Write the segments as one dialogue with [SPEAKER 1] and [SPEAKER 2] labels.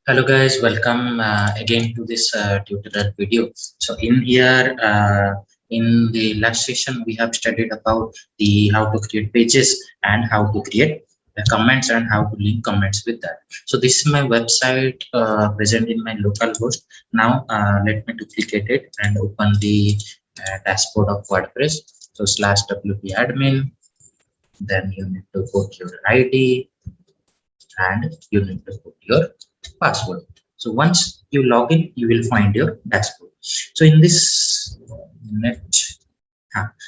[SPEAKER 1] Hello guys, welcome again to this tutorial video. So in here, in the last session, we have studied about the how to create pages and how to create comments and how to link comments with that. So this is my website present in my local host. Now let me duplicate it and open the dashboard of WordPress. So /wp admin. Then you need to put your ID and you need to put your password. So once you log in, you will find your dashboard. So in this net,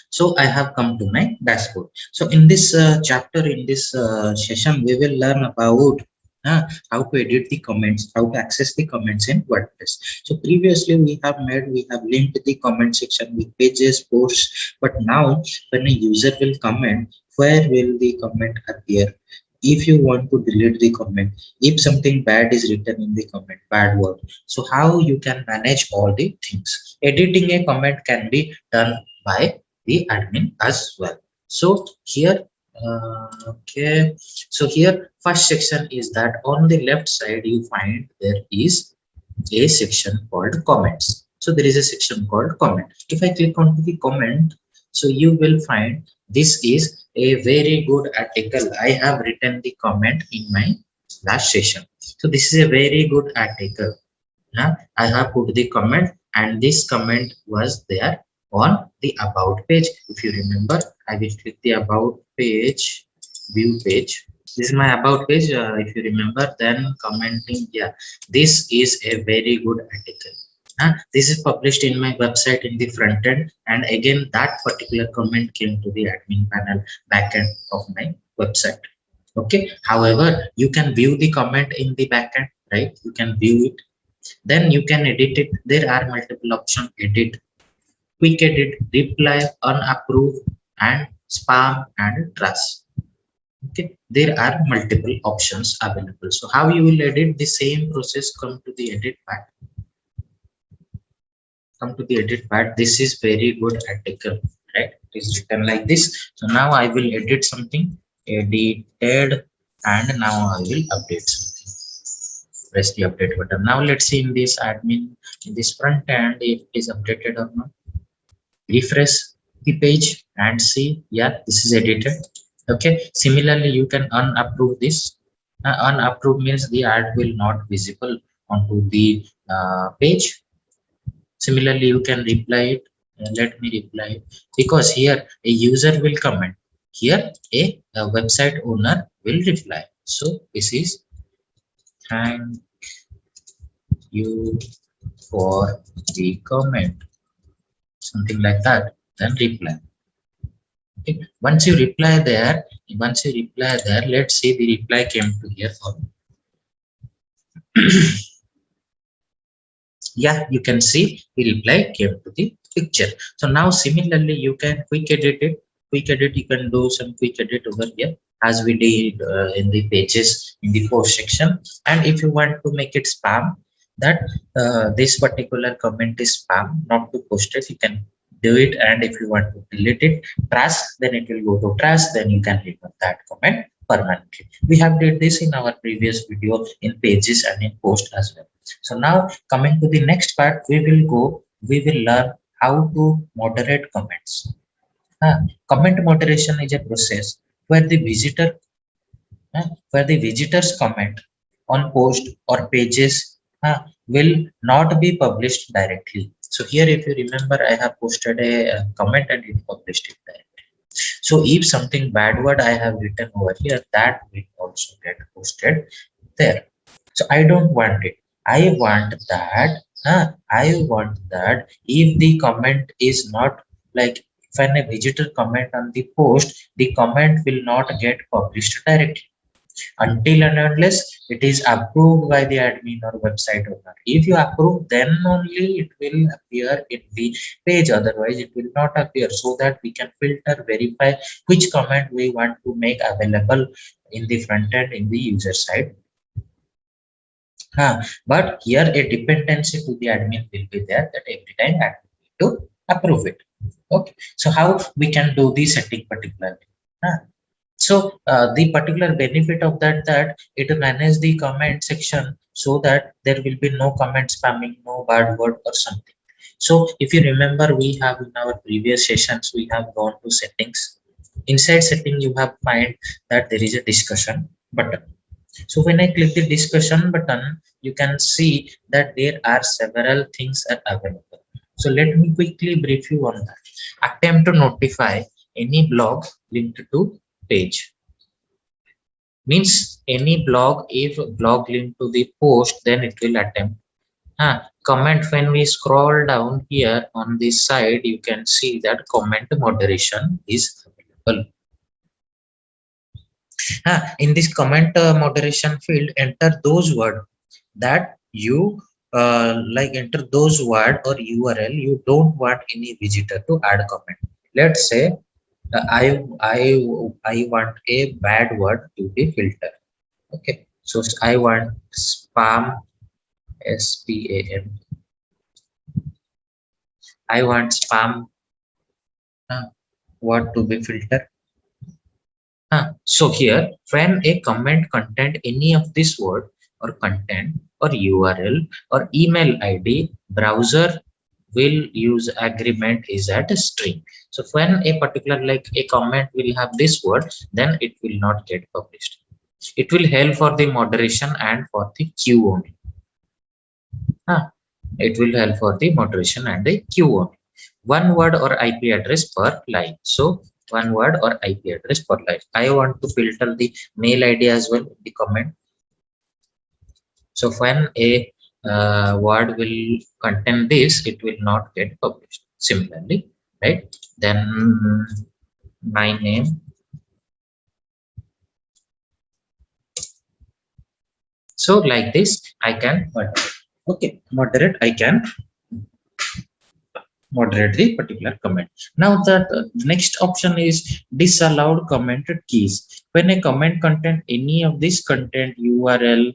[SPEAKER 1] so I have come to my dashboard. So in this chapter, in this session, we will learn about how to edit the comments, how to access the comments in WordPress. So previously we have linked the comment section with pages, posts, but now when a user will comment, where will the comment appear? If you want to delete the comment, if something bad is written in the comment, bad word, so how you can manage all the things? Editing a comment can be done by the admin as well. So here okay, so here first section is that on the left side you find there is a section called comments. So there is a section called comment. If I click on the comment, so you will find this is a very good article. I have written the comment in my last session. So this is a very good article. I have put the comment and this comment was there on the about page. If you remember, I will click the about page, view page. This is my about page. If you remember, then commenting, yeah, this is a very good article. This is published in my website in the front end, and again that particular comment came to the admin panel backend of my website. Okay, however, you can view the comment in the backend, right? You can view it, then you can edit it. There are multiple options: edit, quick edit, reply, unapprove, and spam and trash. Okay, there are multiple options available. So how you will edit? The same process. Come to the edit part. Come to the edit part. This is very good article, right? It is written like this. So now I will edit something, edited, and now I will update something. Press the update button. Now let's see in this admin, in this front end, if it is updated or not. Refresh the page and see, yeah, this is edited. Okay, similarly you can unapprove this. Unapprove means the ad will not visible onto the page. Similarly you can reply it. Let me reply it, because here a user will comment, here a website owner will reply. So this is thank you for the comment, something like that, then reply. Okay. Once you reply there, let's see the reply came to here for yeah, you can see the reply came to the picture. So now similarly you can quick edit it. Quick edit, you can do some quick edit over here as we did in the pages in the post section. And if you want to make it spam, that this particular comment is spam, not to post it, you can do it. And if you want to delete it, trash, then it will go to trash, then you can remove that comment permanently. We have did this in our previous video in pages and in post as well. So now coming to the next part, we will learn how to moderate comments. Comment moderation is a process where the visitors comment on post or pages will not be published directly. So here, if you remember, I have posted a comment and it published it directly. So if something bad word I have written over here, that will also get posted there. So I don't want it. I want that if the comment is not, like, when a visitor comment on the post, the comment will not get published directly until and unless it is approved by the admin or website owner. If you approve, then only it will appear in the page, otherwise it will not appear, so that we can filter, verify which comment we want to make available in the front end in the user side. But here a dependency to the admin will be there, that every time admin need to approve it. Okay, so how we can do the setting particularly? So the particular benefit of that it manage the comment section so that there will be no comment spamming, no bad word or something. So if you remember, we have in our previous sessions, we have gone to settings. Inside setting, you have find that there is a discussion button. So when I click the discussion button, you can see that there are several things are available. So let me quickly brief you on that. Attempt to notify any blog linked to page. Means any blog, if blog linked to the post, then it will attempt. Comment, when we scroll down here on this side, you can see that comment moderation is available. In this comment moderation field, enter those words that you like, enter those word or URL you don't want any visitor to add comment. Let's say I want a bad word to be filtered. Okay, so I want spam, spam. I want spam word to be filtered. So here, when a comment content any of this word or content or URL or email ID, browser will use agreement is at a string. So when a particular, like a comment will have this word, then it will not get published. It will help for the moderation and for the queue only. It will help for the moderation and the queue only. One word or IP address per line. So one word or IP address per line. I want to filter the mail ID as well in the comment. So when a word will contain this, it will not get published. Similarly, right? Then my name. So like this, I can moderate. Okay, moderate. I can moderate the particular comment. Now the next option is disallowed commented keys. When a comment content any of this content URL,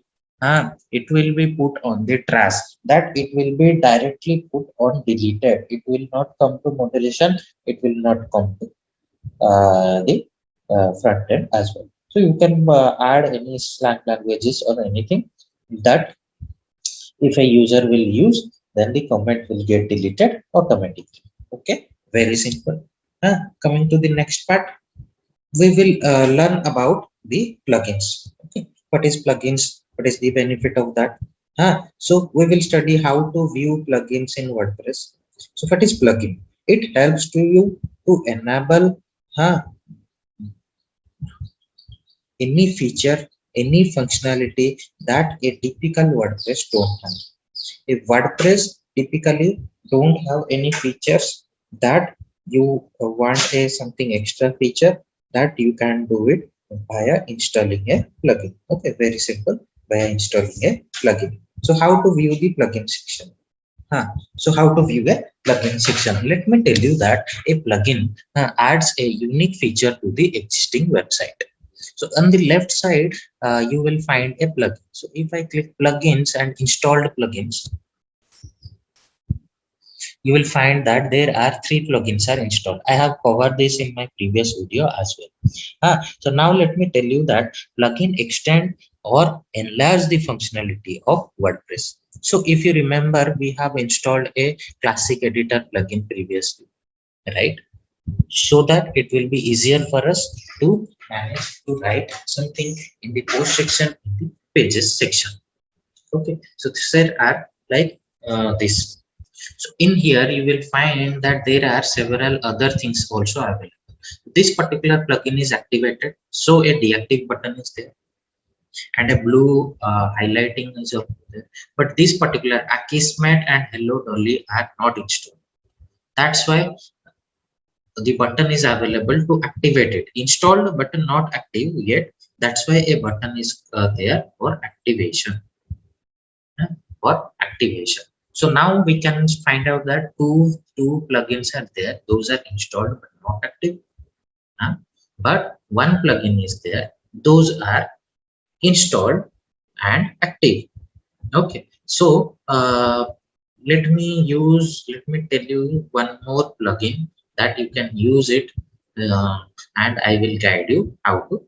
[SPEAKER 1] it will be put on the trash. That it will be directly put on deleted. It will not come to moderation. It will not come to the front end as well. So you can add any slang languages or anything that if a user will use, then the comment will get deleted automatically. Okay, very simple. Coming to the next part, we will learn about the plugins. Okay, what is plugins, what is the benefit of that? So we will study how to view plugins in WordPress. So what is plugin? It helps to you to enable any feature, any functionality that a typical WordPress don't have. If WordPress typically don't have any features that you want a something extra feature, that you can do it via installing a plugin. Okay, very simple, via installing a plugin. So how to view the plugin section? So how to view a plugin section? Let me tell you that a plugin adds a unique feature to the existing website. So on the left side, you will find a plugin. So if I click plugins and installed plugins, you will find that there are 3 plugins are installed. I have covered this in my previous video as well. So now let me tell you that plugin extend or enlarge the functionality of WordPress. So if you remember, we have installed a classic editor plugin previously, right? So that it will be easier for us to manage to write something in the post section, in the pages section. Okay, so there are like this. So in here you will find that there are several other things also available. This particular plugin is activated, so a deactive button is there and a blue highlighting is over there. But this particular Akismet and Hello Dolly are not installed. That's why the button is available to activate it. Installed button not active yet. That's why a button is there for activation. For activation. So now we can find out that two plugins are there. Those are installed but not active. But one plugin is there. Those are installed and active. Okay. So let me tell you one more plugin that you can use it, and I will guide you how to,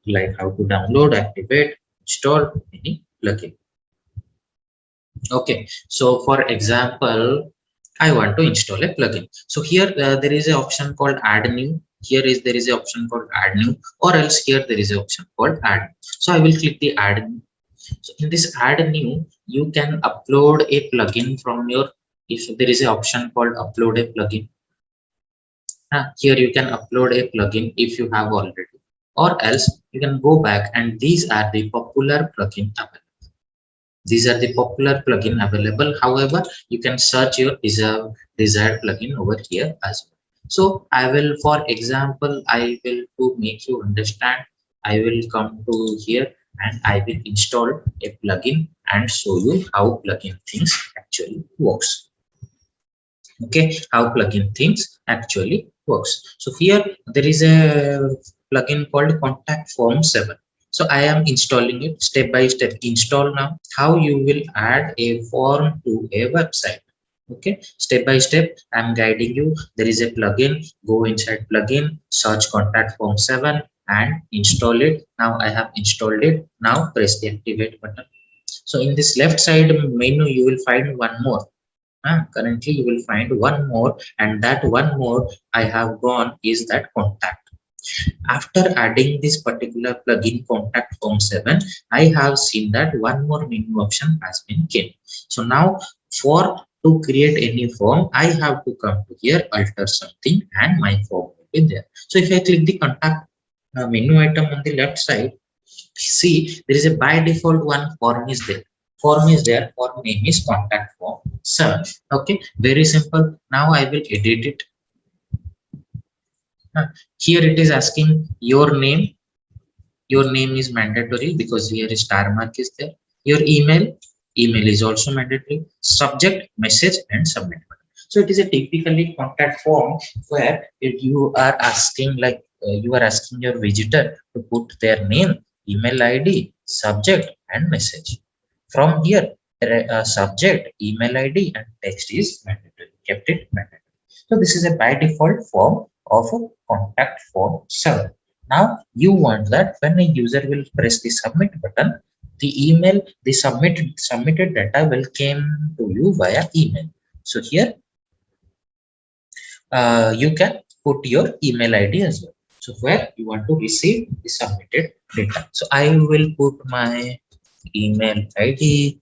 [SPEAKER 1] like, how to download, activate, install any plugin. Okay, so for example, I want to install a plugin. So here there is an option called add new. Here is there is an option called add new, or else here there is an option called add. So I will click the add new. So in this add new, you can upload a plugin from your, if there is an option called upload a plugin. Here you can upload a plugin if you have already, or else you can go back and these are the popular plugin available. These are the popular plugin available. However, you can search your desired plugin over here as well. So I will, for example, I will, to make you understand, I will come to here and I will install a plugin and show you how plugin things actually works. Okay, how plugin things actually works. So here there is a plugin called contact form 7. So I am installing it step by step. Install now. How you will add a form to a website. Okay, step by step I'm guiding you. There is a plugin, go inside plugin, search contact form 7 and install it. Now I have installed it. Now press the activate button. So in this left side menu you will find one more. Currently you will find one more, and that one more I have gone is that contact. After adding this particular plugin contact form 7, I have seen that one more menu option has been came. So now for to create any form, I have to come to here, alter something, and my form will be there. So if I click the contact menu item on the left side, see there is a by default one form is there. Form is there, form name is contact form 7. Okay, very simple. Now I will edit it. Here it is asking your name. Your name is mandatory because here is star mark is there. Your email, email is also mandatory. Subject, message, and submit button. So it is a typically contact form where if you are asking, like you are asking your visitor to put their name, email ID, subject, and message. From here, subject, email ID, and text is mandatory. Kept it mandatory. So this is a by default form of a contact form 7. Now you want that when a user will press the submit button, the email, the submitted data will came to you via email. So here you can put your email ID as well. So where you want to receive the submitted data. So I will put my email ID.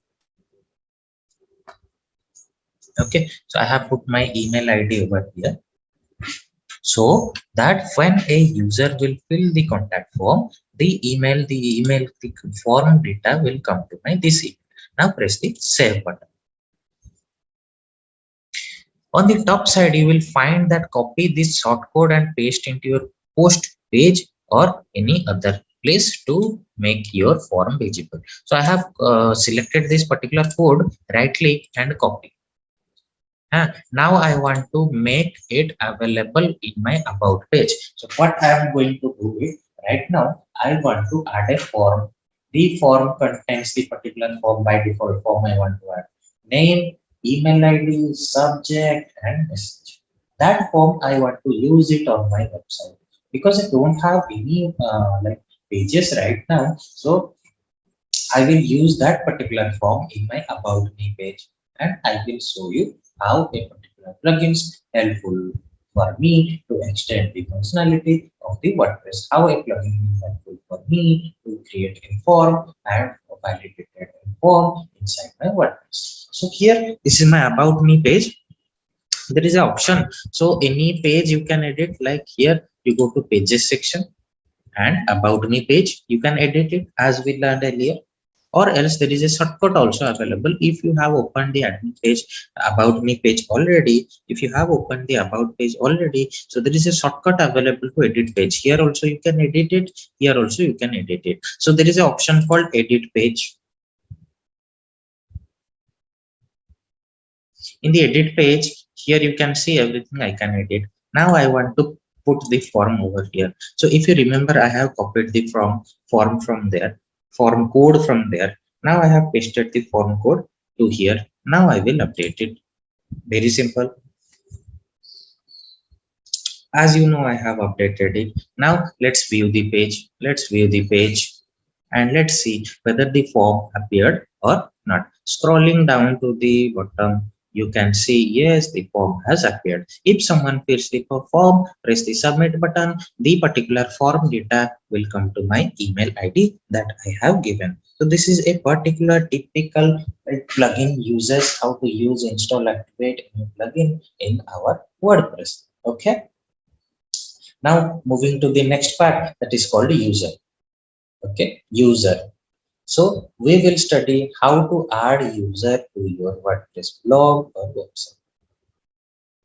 [SPEAKER 1] Okay, so I have put my email ID over here. So that when a user will fill the contact form, the form data will come to my this email. Now press the save button. On the top side, you will find that copy this shortcode and paste into your post page or any other place to make your form visible. So I have selected this particular code, right click and copy. Now I want to make it available in my about page. So what I am going to do is, right now I want to add a form. The form contains the particular form. By default form I want to add name, email ID, subject, and message. That form I want to use it on my website because I don't have any like pages right now. So I will use that particular form in my about me page, and I will show you how a particular plugin is helpful for me to extend the functionality of the WordPress. How a plugin is helpful for me to create a form and validate a form inside my WordPress. So here, this is my about me page. There is an option. So any page you can edit. Like here, you go to pages section and about me page. You can edit it as we learned earlier, or else there is a shortcut also available. If you have opened the admin page, about me page already, if you have opened the about page already, so there is a shortcut available to edit page. Here also you can edit it, here also you can edit it. So there is an option called edit page. In the edit page, here you can see everything I can edit. Now I want to put the form over here. So if you remember, I have copied the form from there, form code from there. Now I have pasted the form code to here. Now I will update it. Very simple. As you know, I have updated it. Now let's view the page. Let's view the page. and let's see whether the form appeared or not. Scrolling down to the bottom, you can see yes, the form has appeared. If someone fills the form, press the submit button, the particular form data will come to my email ID that I have given. So this is a particular typical plugin uses how to use, install, activate a plugin in our WordPress. Okay. Now moving to the next part, that is called user. Okay, user. So we will study how to add user to your WordPress blog or website.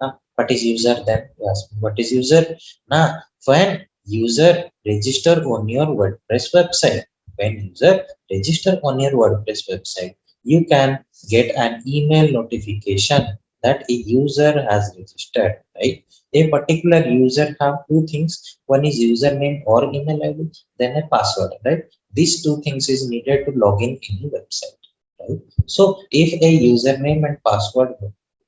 [SPEAKER 1] Now, what is user then? Yes, what is user? Now, when user register on your WordPress website, when user register on your WordPress website, you can get an email notification that a user has registered, right? A particular user have two things. One is username or email ID, then a password, right? These two things is needed to log in any website, right? So if a username and password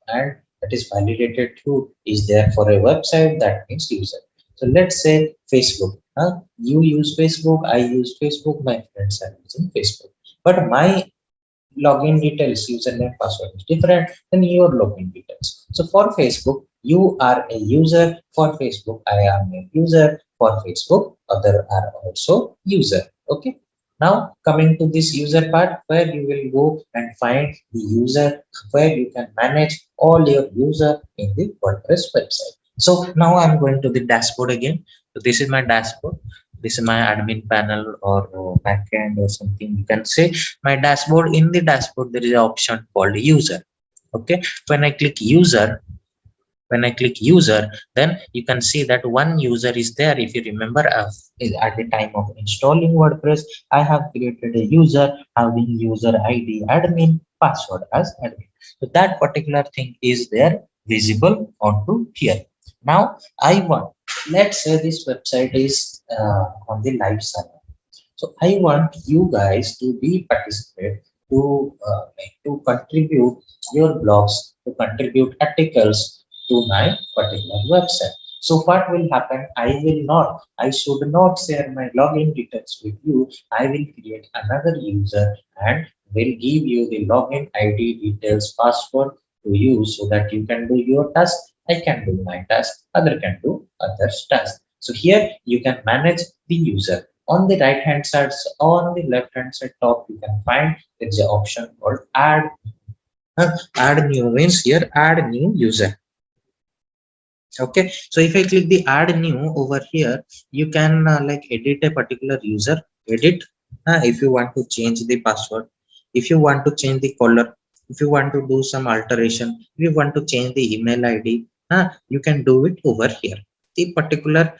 [SPEAKER 1] and that is validated through is there for a website, that means user. So let's say Facebook. You use Facebook, I use Facebook, my friends are using Facebook. But my login details, username, password is different than your login details. So for Facebook, you are a user. For Facebook, I am a user. For Facebook, other are also user. Okay. Now coming to this user part where you will go and find the user, where you can manage all your user in the WordPress website. So now I'm going to the dashboard again. So this is my dashboard. This is my admin panel or backend or something. You can say my dashboard. In the dashboard there is an option called user. Okay, when I click user, then you can see that one user is there. If you remember, at the time of installing WordPress, I have created a user having user ID admin, password as admin. So that particular thing is there visible onto here. Now I want, let's say this website is on the live server. So I want you guys to be participate, to contribute your blogs, to contribute articles to my particular website. So what will happen? I should not share my login details with you. I will create another user and will give you the login ID details, password to you so that you can do your task. I can do my task. Other can do others task. So here you can manage the user. On the right hand side, on the left hand side top, you can find there is an option called add. Add new means here add new user. Okay, so if I click the add new over here, you can like edit a particular user. Edit if you want to change the password, if you want to change the color, if you want to do some alteration, if you want to change the email ID, you can do it over here. The particular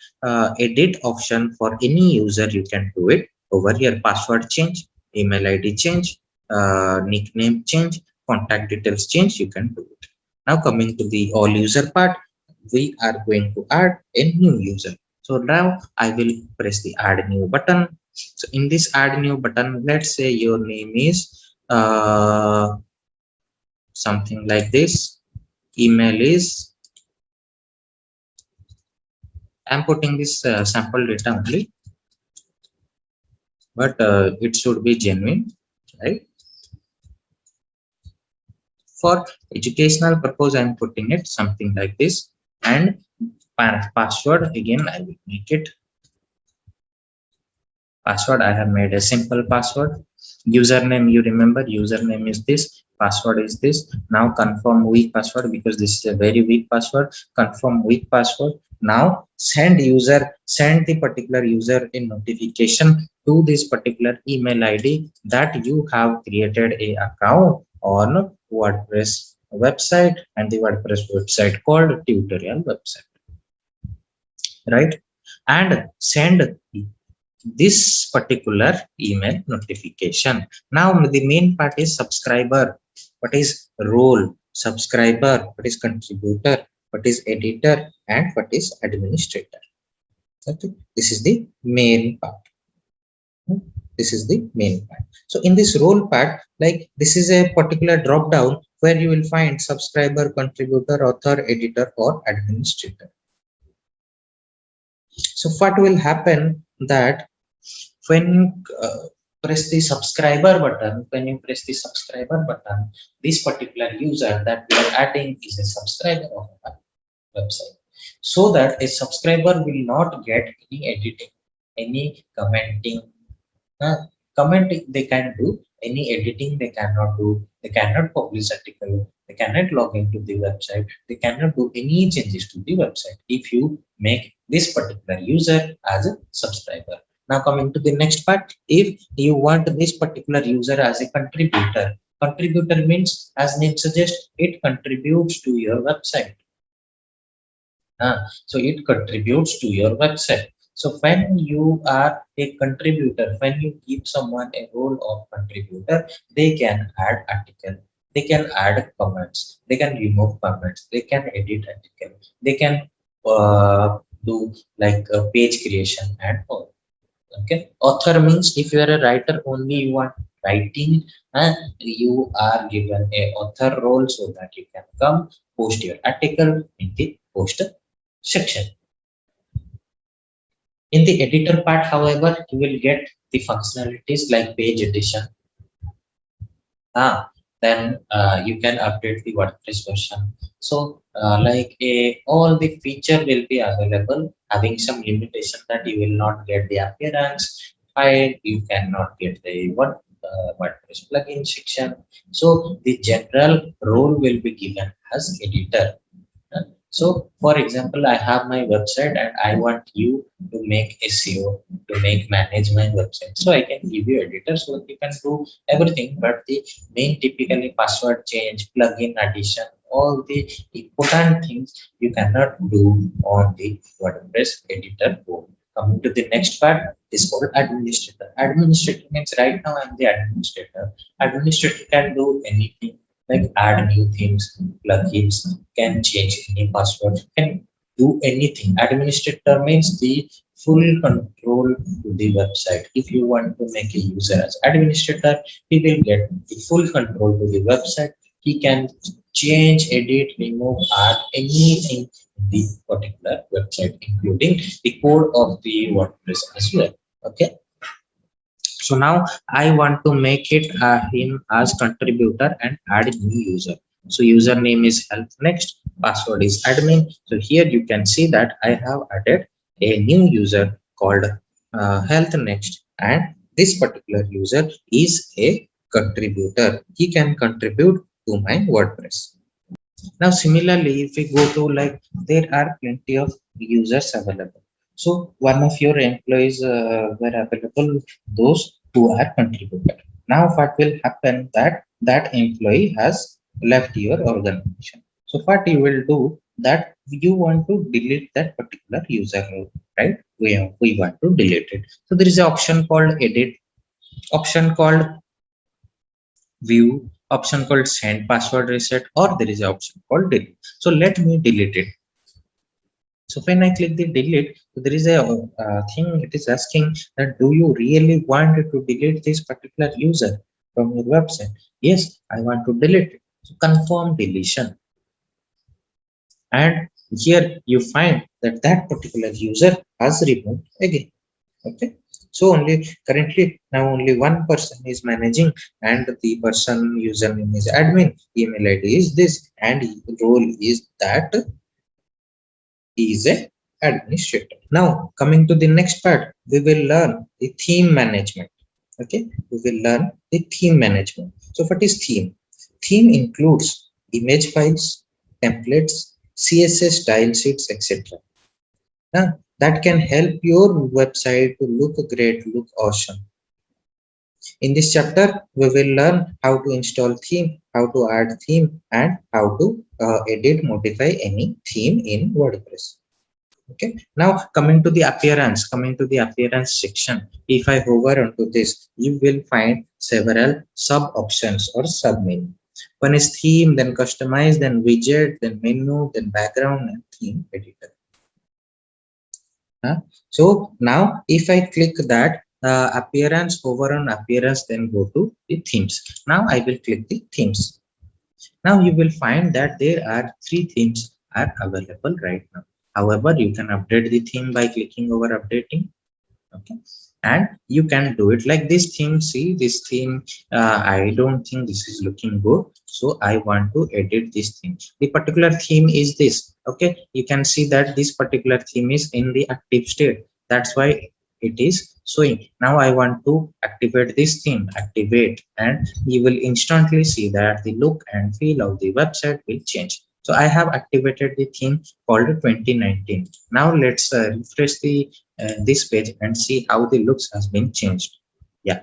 [SPEAKER 1] edit option for any user, you can do it over here. Password change, email ID change, nickname change, contact details change, you can do it. Now coming to the all user part, we are going to add a new user. So now I will press the add new button. So in this add new button, let's say your name is something like this. Email is, I'm putting this sample data only, but it should be genuine, right? For educational purpose, I'm putting it something like this, and password again I will make it password. I have made a simple password. Username, you remember, username is this, password is this. Now confirm weak password because this is a very weak password. Confirm weak password. Now send the particular user a notification to this particular email ID that you have created a account on WordPress website, and the WordPress website called tutorial website, right? And send this particular email notification. Now the main part is subscriber, what is role, subscriber, what is contributor, what is editor, and what is administrator. Okay, this is the main part. This is the main part. So in this role part, like this is a particular drop down where you will find subscriber, contributor, author, editor, or administrator. So what will happen that when press the subscriber button, when you press the subscriber button, this particular user that we are adding is a subscriber of our website. So that a subscriber will not get any editing, any commenting. uh, Commenting they can do, any editing they cannot do. They cannot publish article. They cannot log into the website. They cannot do any changes to the website if you make this particular user as a subscriber. Now coming to the next part, if you want this particular user as a contributor, contributor means as name suggests, it contributes to your website. So it contributes to your website. So when you are a contributor, when you give someone a role of contributor, they can add article, they can add comments, they can remove comments, they can edit article, they can do like a page creation and all. Okay, author means if you are a writer only, you want writing, and you are given a author role so that you can come post your article in the post section. In the editor part, however, you will get the functionalities like page edition. Then you can update the WordPress version. So like all the feature will be available, having some limitation that you will not get the appearance file, you cannot get the WordPress plugin section. So the general role will be given as editor. So, for example, I have my website and I want you to make SEO, to make manage my website. So I can give you editor so that you can do everything, but the main typically password change, plugin addition, all the important things you cannot do on the WordPress editor code. Coming to the next part is called administrator. Administrator means right now I'm the administrator. Administrator can do anything like add new themes, plugins, can change any password, can do anything. Administrator means the full control to the website. If you want to make a user as administrator, he will get the full control to the website. He can change, edit, remove, add anything in the particular website, including the code of the WordPress as well. Okay. So now I want to make it him as contributor and add new user. So username is health next, password is admin. So here you can see that I have added a new user called health next, and this particular user is a contributor. He can contribute to my WordPress. Now, similarly, if we go to like there are plenty of users available. So one of your employees were available, those who are contributed. Now, what will happen that that employee has left your organization. So what you will do that you want to delete that particular user role, right? We want to delete it. So there is an option called edit, option called view, option called send password reset, or there is an option called delete. So let me delete it. So when I click the delete, so there is a thing it is asking that do you really want to delete this particular user from your website? Yes, I want to delete it. So confirm deletion, and here you find that that particular user has removed again. Okay, so only currently now only one person is managing, and the person username is admin, email id is this, and role is that he is a administrator. Now coming to the next part, we will learn the theme management. Okay, we will learn the theme management. So what is theme? Theme includes image files, templates, css style sheets, etc. That can help your website to look great, look awesome. In this chapter, we will learn how to install theme, how to add theme, and how to edit, modify any theme in WordPress. Okay. Now coming to the appearance section. If I hover onto this, you will find several sub options or sub menu. One is theme, then customize, then widget, then menu, then background, and theme editor. So now if I click that appearance, over on appearance, then go to the themes. Now I will click the themes. Now you will find that there are 3 themes are available right now. However, you can update the theme by clicking over updating. Okay. and you can do it like this theme. See this theme, I don't think this is looking good, so I want to edit this theme. The particular theme is this. Okay, you can see that this particular theme is in the active state, that's why it is showing. Now I want to activate this theme. Activate, and you will instantly see that the look and feel of the website will change. So I have activated the theme called 2019. Now let's refresh the this page and see how the looks has been changed. Yeah,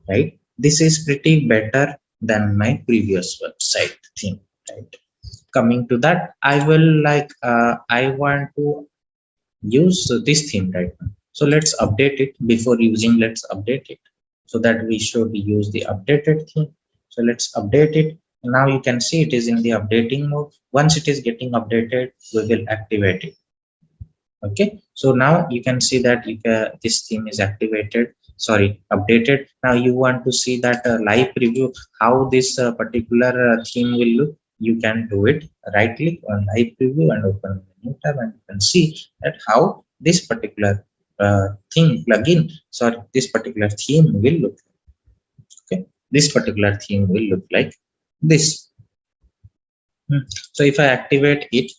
[SPEAKER 1] right, this is pretty better than my previous website theme, right? Coming to that, I will like I want to use this theme right now, so let's update it. Before using, let's update it, so that we should use the updated theme. So let's update it. Now you can see it is in the updating mode. Once it is getting updated, we will activate it. Okay, so now you can see that this theme is activated, sorry, updated. Now you want to see that live preview, how this particular theme will look. You can do it, right click on live preview and open the new tab, and you can see that how this particular theme plugin, sorry, this particular theme will look. Okay, this particular theme will look like this. So if I activate it,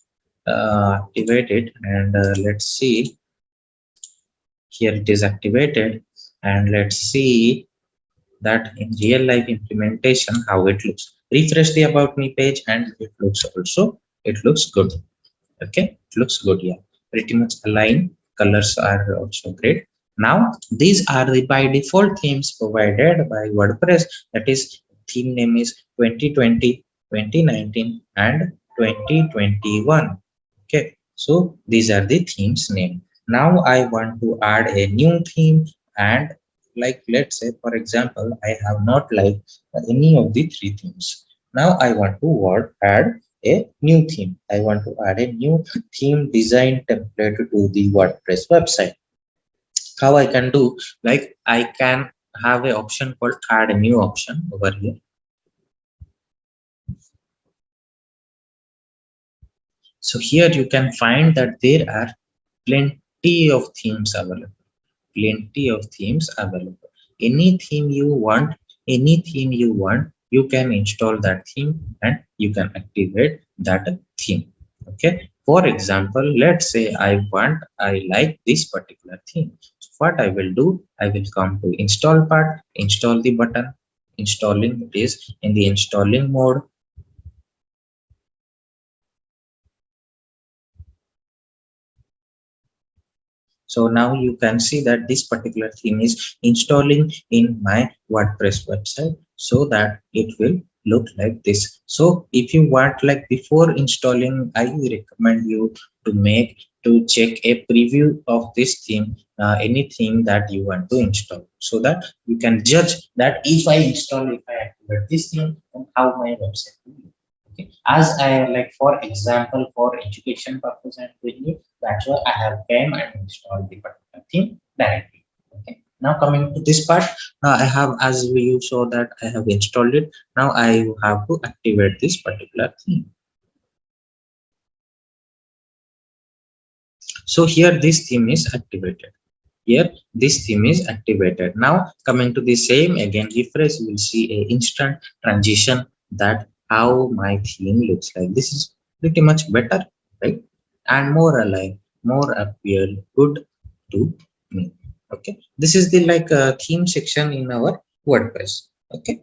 [SPEAKER 1] and let's see, here it is activated, and let's see that in real life implementation how it looks. Refresh the about me page, and it looks good. Okay, it looks good. Yeah, pretty much aligned, colors are also great. Now these are the by default themes provided by WordPress, that is theme name is 2020, 2019, and 2021. Okay, so these are the themes name. Now I want to add a new theme, and like let's say for example I have not liked any of the three themes. Now I want to add a new theme. I want to add a new theme design template to the WordPress website. How I can do, like I can have a option called add a new option over here. So here you can find that there are plenty of themes available. Plenty of themes available. Any theme you want, you can install that theme and you can activate that theme. Okay. For example, let's say I like this particular theme. So what I will do, I will come to install part, install the button, installing it is in the installing mode. So now you can see that this particular theme is installing in my WordPress website, so that it will look like this. So if you want, like before installing, I recommend you to check a preview of this theme, any theme that you want to install, so that you can judge that if I activate this theme, and how my website will look. Okay. As I like, for example, for education purpose and doing, that's why I have came and installed the particular theme directly. Okay. Now coming to this part, I have, as you saw that I have installed it. Now I have to activate this particular theme. So here this theme is activated. Here this theme is activated. Now coming to the same, again refresh, you will see a instant transition that how my theme looks like. This is pretty much better, right? And more alive, more appear good to me. Okay, this is the like theme section in our WordPress. Okay,